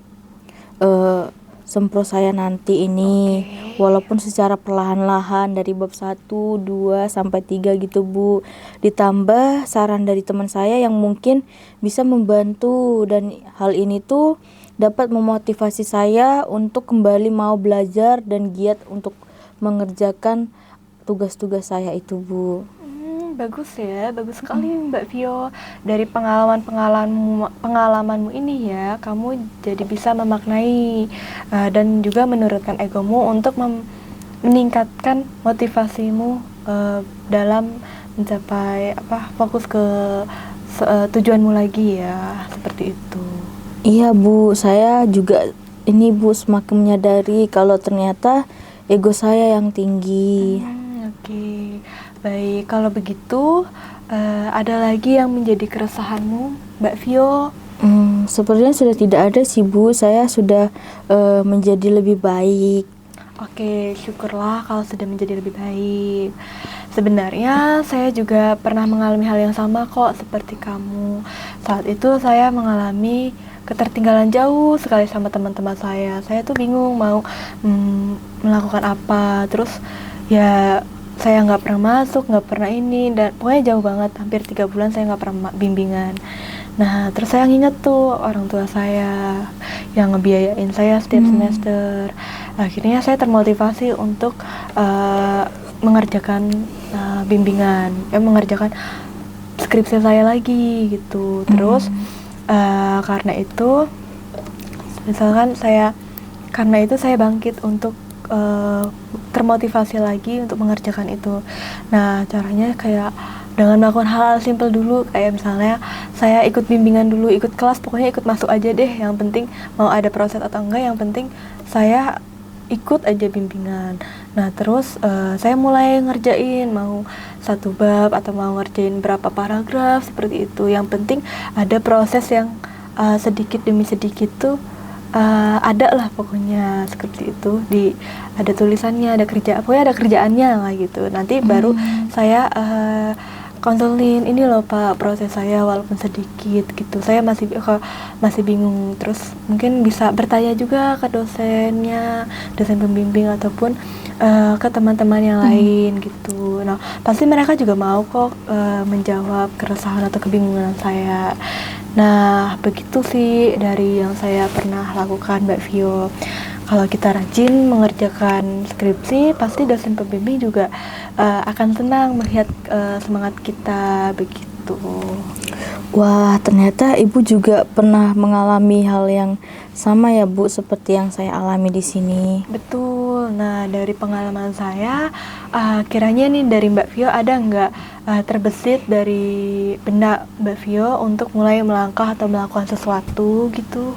sempro saya nanti ini. Walaupun secara perlahan-lahan dari bab 1, 2, sampai 3 gitu Bu. Ditambah saran dari teman saya yang mungkin bisa membantu, dan hal ini tuh dapat memotivasi saya untuk kembali mau belajar dan giat untuk mengerjakan tugas-tugas saya itu Bu.
Bagus ya, bagus sekali Mbak Vio. Dari pengalamanmu ini ya, kamu jadi bisa memaknai dan juga menurunkan egomu untuk meningkatkan motivasimu dalam mencapai fokus ke tujuanmu lagi ya, seperti itu.
Iya Bu, saya juga ini Bu semakin menyadari kalau ternyata ego saya yang tinggi.
Oke. Baik, kalau begitu ada lagi yang menjadi keresahanmu, Mbak Vio?
Sepertinya sudah tidak ada sih Bu, saya sudah menjadi lebih baik.
Oke, syukurlah kalau sudah menjadi lebih baik. Sebenarnya saya juga pernah mengalami hal yang sama kok seperti kamu. Saat itu saya mengalami ketertinggalan jauh sekali sama teman-teman saya. Saya tuh bingung mau melakukan apa. Terus ya saya nggak pernah masuk, nggak pernah ini, dan pokoknya jauh banget. Hampir 3 bulan saya nggak pernah bimbingan. Nah, terus saya nginget tuh orang tua saya yang ngebiayain saya setiap semester. Akhirnya saya termotivasi untuk mengerjakan bimbingan, mengerjakan skripsi saya lagi gitu. Terus karena itu saya bangkit untuk termotivasi lagi untuk mengerjakan itu. Nah, caranya kayak dengan melakukan hal-hal simpel dulu, kayak misalnya saya ikut bimbingan dulu, ikut kelas, pokoknya ikut masuk aja deh, yang penting mau ada proses atau enggak, yang penting saya ikut aja bimbingan. Nah, terus saya mulai ngerjain mau 1 bab atau mau ngerjain berapa paragraf seperti itu. Yang penting ada proses yang sedikit demi sedikit tuh ada lah pokoknya seperti itu. Ada tulisannya, ada pokoknya ada kerjaannya lah gitu. Nanti baru saya konselin, ini loh Pak proses saya walaupun sedikit gitu, saya masih bingung. Terus mungkin bisa bertanya juga ke dosen pembimbing ataupun ke teman-teman yang lain gitu. Nah, pasti mereka juga mau kok menjawab keresahan atau kebingungan saya. Nah, begitu sih dari yang saya pernah lakukan, Mbak Vio. Kalau kita rajin mengerjakan skripsi, pasti dosen pembimbing juga akan senang melihat semangat kita begitu.
Wah, ternyata Ibu juga pernah mengalami hal yang sama ya Bu, seperti yang saya alami di sini.
Betul. Nah, dari pengalaman saya, kiranya nih dari Mbak Vio ada nggak terbesit dari benda Mbak Vio untuk mulai melangkah atau melakukan sesuatu gitu?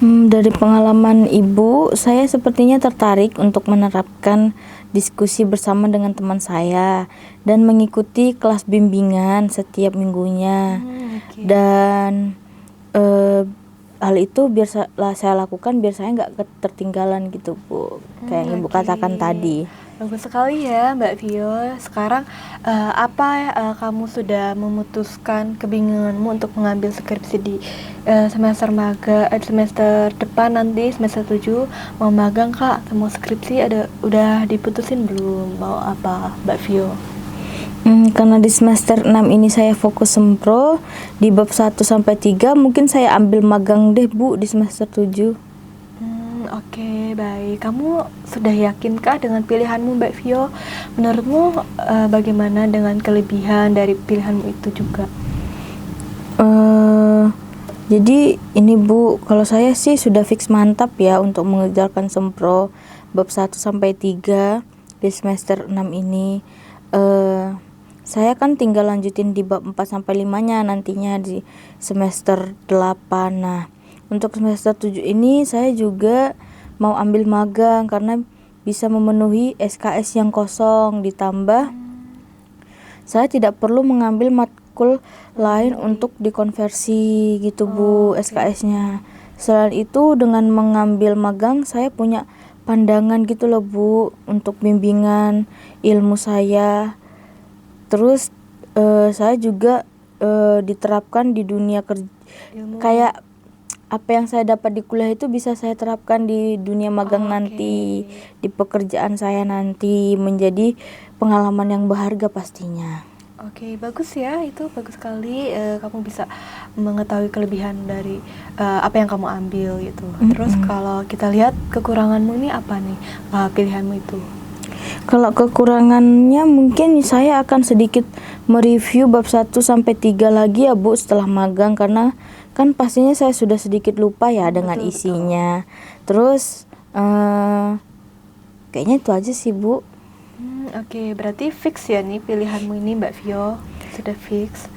Dari pengalaman Ibu, saya sepertinya tertarik untuk menerapkan diskusi bersama dengan teman saya dan mengikuti kelas bimbingan setiap minggunya. Dan hal itu saya lakukan biar saya nggak tertinggalan gitu Bu, kayak Ibu katakan tadi.
Bagus sekali ya Mbak Vio. Sekarang kamu sudah memutuskan kebingunganmu untuk mengambil skripsi di semester depan, nanti semester 7 mau magang Kak, mau skripsi udah diputusin belum mau apa Mbak Vio?
Karena di semester 6 ini saya fokus sempro di bab 1 sampai 3, mungkin saya ambil magang deh Bu di semester 7.
Oke, baik. Kamu sudah yakinkah dengan pilihanmu, Mbak Vio? Menurutmu bagaimana dengan kelebihan dari pilihanmu itu juga?
Jadi ini Bu, kalau saya sih sudah fix mantap ya untuk mengerjakan sempro bab 1 sampai 3 di semester 6 ini. Saya kan tinggal lanjutin di bab 4 sampai 5-nya nantinya di semester 8. Nah, untuk semester 7 ini saya juga mau ambil magang karena bisa memenuhi SKS yang kosong, ditambah saya tidak perlu mengambil matkul lain untuk dikonversi gitu Bu, SKS-nya. Selain itu, dengan mengambil magang saya punya pandangan gitu loh Bu untuk bimbingan ilmu saya. Terus saya juga diterapkan di dunia kerja, kayak apa yang saya dapat di kuliah itu bisa saya terapkan di dunia magang nanti, di pekerjaan saya nanti, menjadi pengalaman yang berharga pastinya.
Oke, bagus ya, itu bagus sekali. Kamu bisa mengetahui kelebihan dari apa yang kamu ambil gitu. Terus kalau kita lihat kekuranganmu ini apa nih pilihanmu itu?
Kalau kekurangannya mungkin saya akan sedikit mereview bab 1 sampai 3 lagi ya Bu setelah magang, karena kan pastinya saya sudah sedikit lupa ya dengan isinya. Terus kayaknya itu aja sih Bu.
Oke, berarti fix ya nih pilihanmu ini Mbak Vio, sudah fix.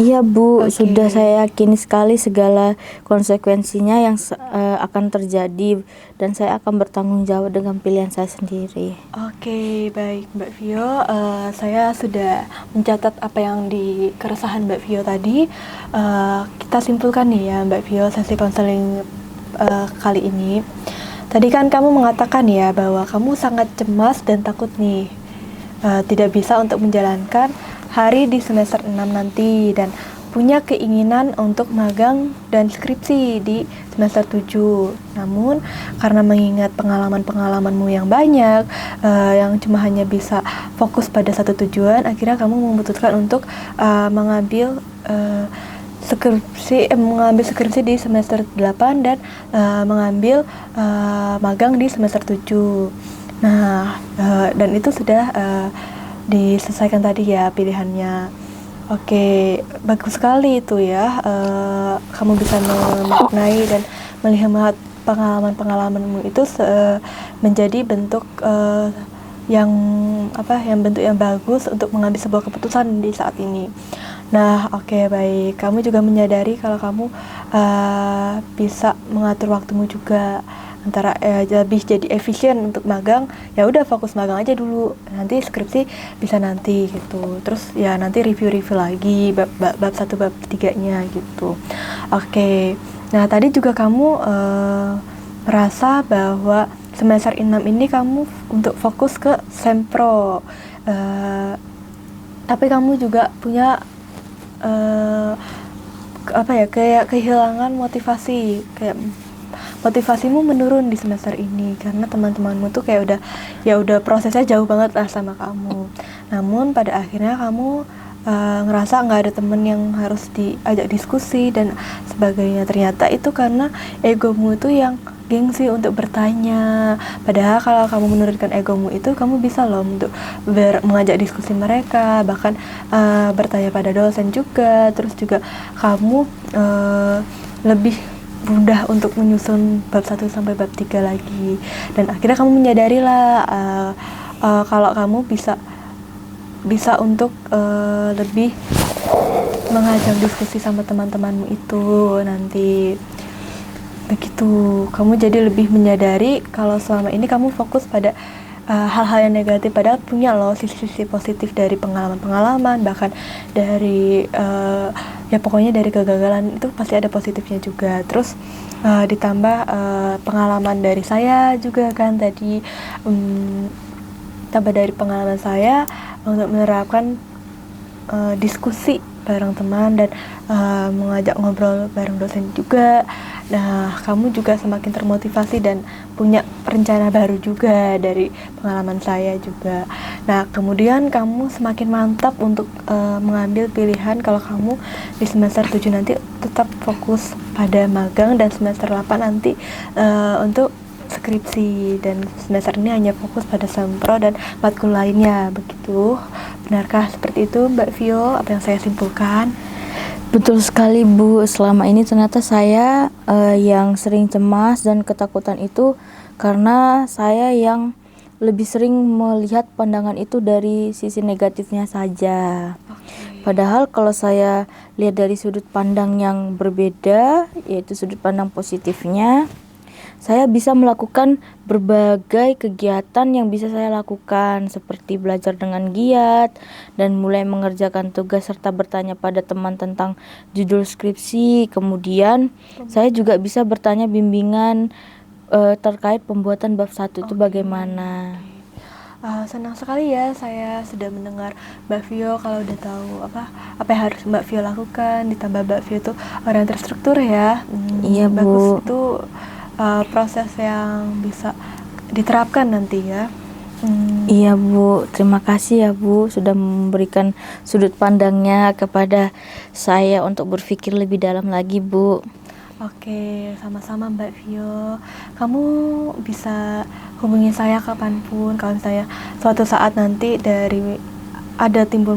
Iya Bu,
Oke.
sudah saya yakini sekali segala konsekuensinya yang akan terjadi, dan saya akan bertanggung jawab dengan pilihan saya sendiri.
Oke, baik Mbak Vio. Saya sudah mencatat apa yang di keresahan Mbak Vio tadi. Kita simpulkan nih ya Mbak Vio, sesi konseling kali ini. Tadi kan kamu mengatakan ya bahwa kamu sangat cemas dan takut nih tidak bisa untuk menjalankan hari di semester 6 nanti, dan punya keinginan untuk magang dan skripsi di semester 7. Namun karena mengingat pengalaman-pengalamanmu yang banyak, yang cuma hanya bisa fokus pada satu tujuan, akhirnya kamu memutuskan untuk mengambil skripsi di semester 8 dan mengambil magang di semester 7. Nah, dan itu sudah diselesaikan tadi ya pilihannya. Oke, bagus sekali itu ya. Kamu bisa memaknai dan melihat pengalaman-pengalamanmu itu menjadi bentuk yang bentuk yang bagus untuk mengambil sebuah keputusan di saat ini. Nah, oke, baik. Kamu juga menyadari kalau kamu bisa mengatur waktumu juga antara lebih jadi efisien untuk magang, ya udah fokus magang aja dulu, nanti skripsi bisa nanti gitu, terus ya nanti review lagi bab 1 bab 3-nya gitu. Oke. Nah, tadi juga kamu merasa bahwa semester 6 ini kamu untuk fokus ke sempro, tapi kamu juga punya kayak kehilangan motivasi, kayak motivasimu menurun di semester ini karena teman-temanmu tuh kayak udah prosesnya jauh banget lah sama kamu. Namun pada akhirnya kamu ngerasa nggak ada temen yang harus diajak diskusi dan sebagainya. Ternyata itu karena egomu itu yang gengsi untuk bertanya. Padahal kalau kamu menurunkan egomu itu, kamu bisa loh untuk mengajak diskusi mereka, bahkan bertanya pada dosen juga. Terus juga kamu lebih mudah untuk menyusun bab 1 sampai bab 3 lagi. Dan akhirnya kamu menyadari lah kalau kamu bisa untuk lebih mengajak diskusi sama teman-temanmu itu nanti. Begitu, kamu jadi lebih menyadari kalau selama ini kamu fokus pada hal-hal yang negatif, padahal punya loh sisi-sisi positif dari pengalaman-pengalaman, bahkan dari ya pokoknya dari kegagalan itu pasti ada positifnya juga. Terus ditambah pengalaman dari saya juga kan tadi, tambah dari pengalaman saya untuk menerapkan diskusi bareng teman dan mengajak ngobrol bareng dosen juga. Nah, kamu juga semakin termotivasi dan punya rencana baru juga dari pengalaman saya juga. Nah, kemudian kamu semakin mantap untuk mengambil pilihan kalau kamu di semester 7 nanti tetap fokus pada magang, dan semester 8 nanti untuk skripsi, dan semester ini hanya fokus pada sempro dan matkul lainnya. Begitu, benarkah seperti itu Mbak Vio apa yang saya simpulkan?
Betul sekali Bu, selama ini ternyata saya yang sering cemas dan ketakutan itu karena saya yang lebih sering melihat pandangan itu dari sisi negatifnya saja. Padahal kalau saya lihat dari sudut pandang yang berbeda, yaitu sudut pandang positifnya, saya bisa melakukan berbagai kegiatan yang bisa saya lakukan, seperti belajar dengan giat dan mulai mengerjakan tugas serta bertanya pada teman tentang judul skripsi. Kemudian saya juga bisa bertanya bimbingan terkait pembuatan bab 1 itu bagaimana.
Senang sekali ya saya sudah mendengar Mbak Vio kalau udah tahu apa yang harus Mbak Vio lakukan, ditambah Mbak Vio tuh orang yang terstruktur ya.
Iya Bu.
Bagus, itu proses yang bisa diterapkan nanti ya.
Iya Bu, terima kasih ya Bu sudah memberikan sudut pandangnya kepada saya untuk berpikir lebih dalam lagi Bu.
Oke, sama-sama Mbak Vio. Kamu bisa hubungi saya kapanpun kalau misalnya suatu saat nanti dari ada timbul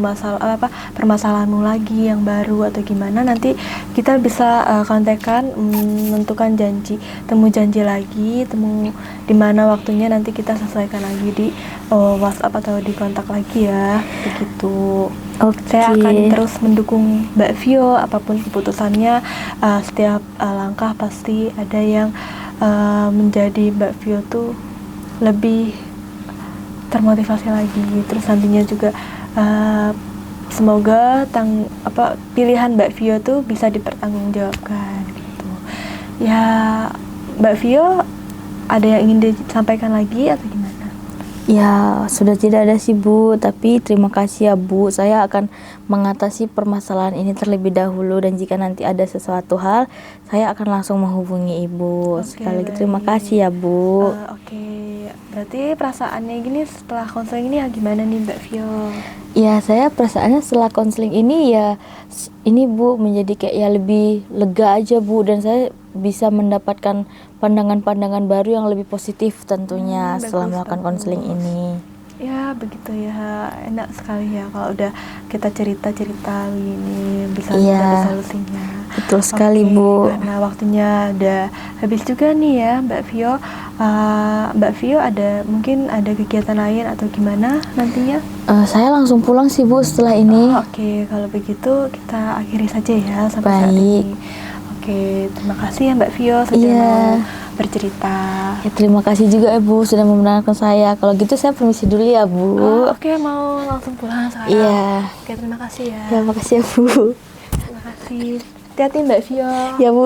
permasalahanmu lagi yang baru atau gimana, nanti kita bisa kontekan, menentukan temu janji lagi, temu di mana waktunya nanti kita sesuaikan lagi di WhatsApp atau di kontak lagi ya, begitu. Saya akan terus mendukung Mbak Vio apapun keputusannya. Setiap langkah pasti ada yang menjadi Mbak Vio tuh lebih termotivasi lagi. Terus nantinya juga semoga pilihan Mbak Vio tuh bisa dipertanggungjawabkan gitu. Ya, Mbak Vio ada yang ingin disampaikan lagi atau gimana?
Ya, sudah tidak ada sih Bu, tapi terima kasih ya Bu. Saya akan mengatasi permasalahan ini terlebih dahulu, dan jika nanti ada sesuatu hal, saya akan langsung menghubungi Ibu. Sekali lagi terima kasih ya Bu.
Oke, berarti perasaannya gini setelah konseling ini ya gimana nih Mbak Vio?
Ya, saya perasaannya setelah konseling ini ya ini Bu, menjadi kayak ya lebih lega aja Bu, dan saya bisa mendapatkan pandangan-pandangan baru yang lebih positif tentunya setelah melakukan konseling ini.
Ya begitu ya, enak sekali ya kalau udah kita cerita ini bisa ada solusinya.
Betul sekali Bu.
Karena waktunya udah habis juga nih ya Mbak Vio. Mbak Vio mungkin ada kegiatan lain atau gimana nantinya?
Saya langsung pulang sih Bu setelah ini.
Oke, kalau begitu kita akhiri saja ya sampai saat ini. Oke, terima kasih ya Mbak Vio sudah mau bercerita.
Ya, terima kasih juga Bu sudah mendengarkan saya. Kalau gitu saya permisi dulu ya Bu.
Oke, mau langsung pulang sekarang?
Iya.
Oke, terima kasih ya.
Terima kasih ya Bu.
Terima kasih. Hati-hati Mbak Vio.
Ya Bu.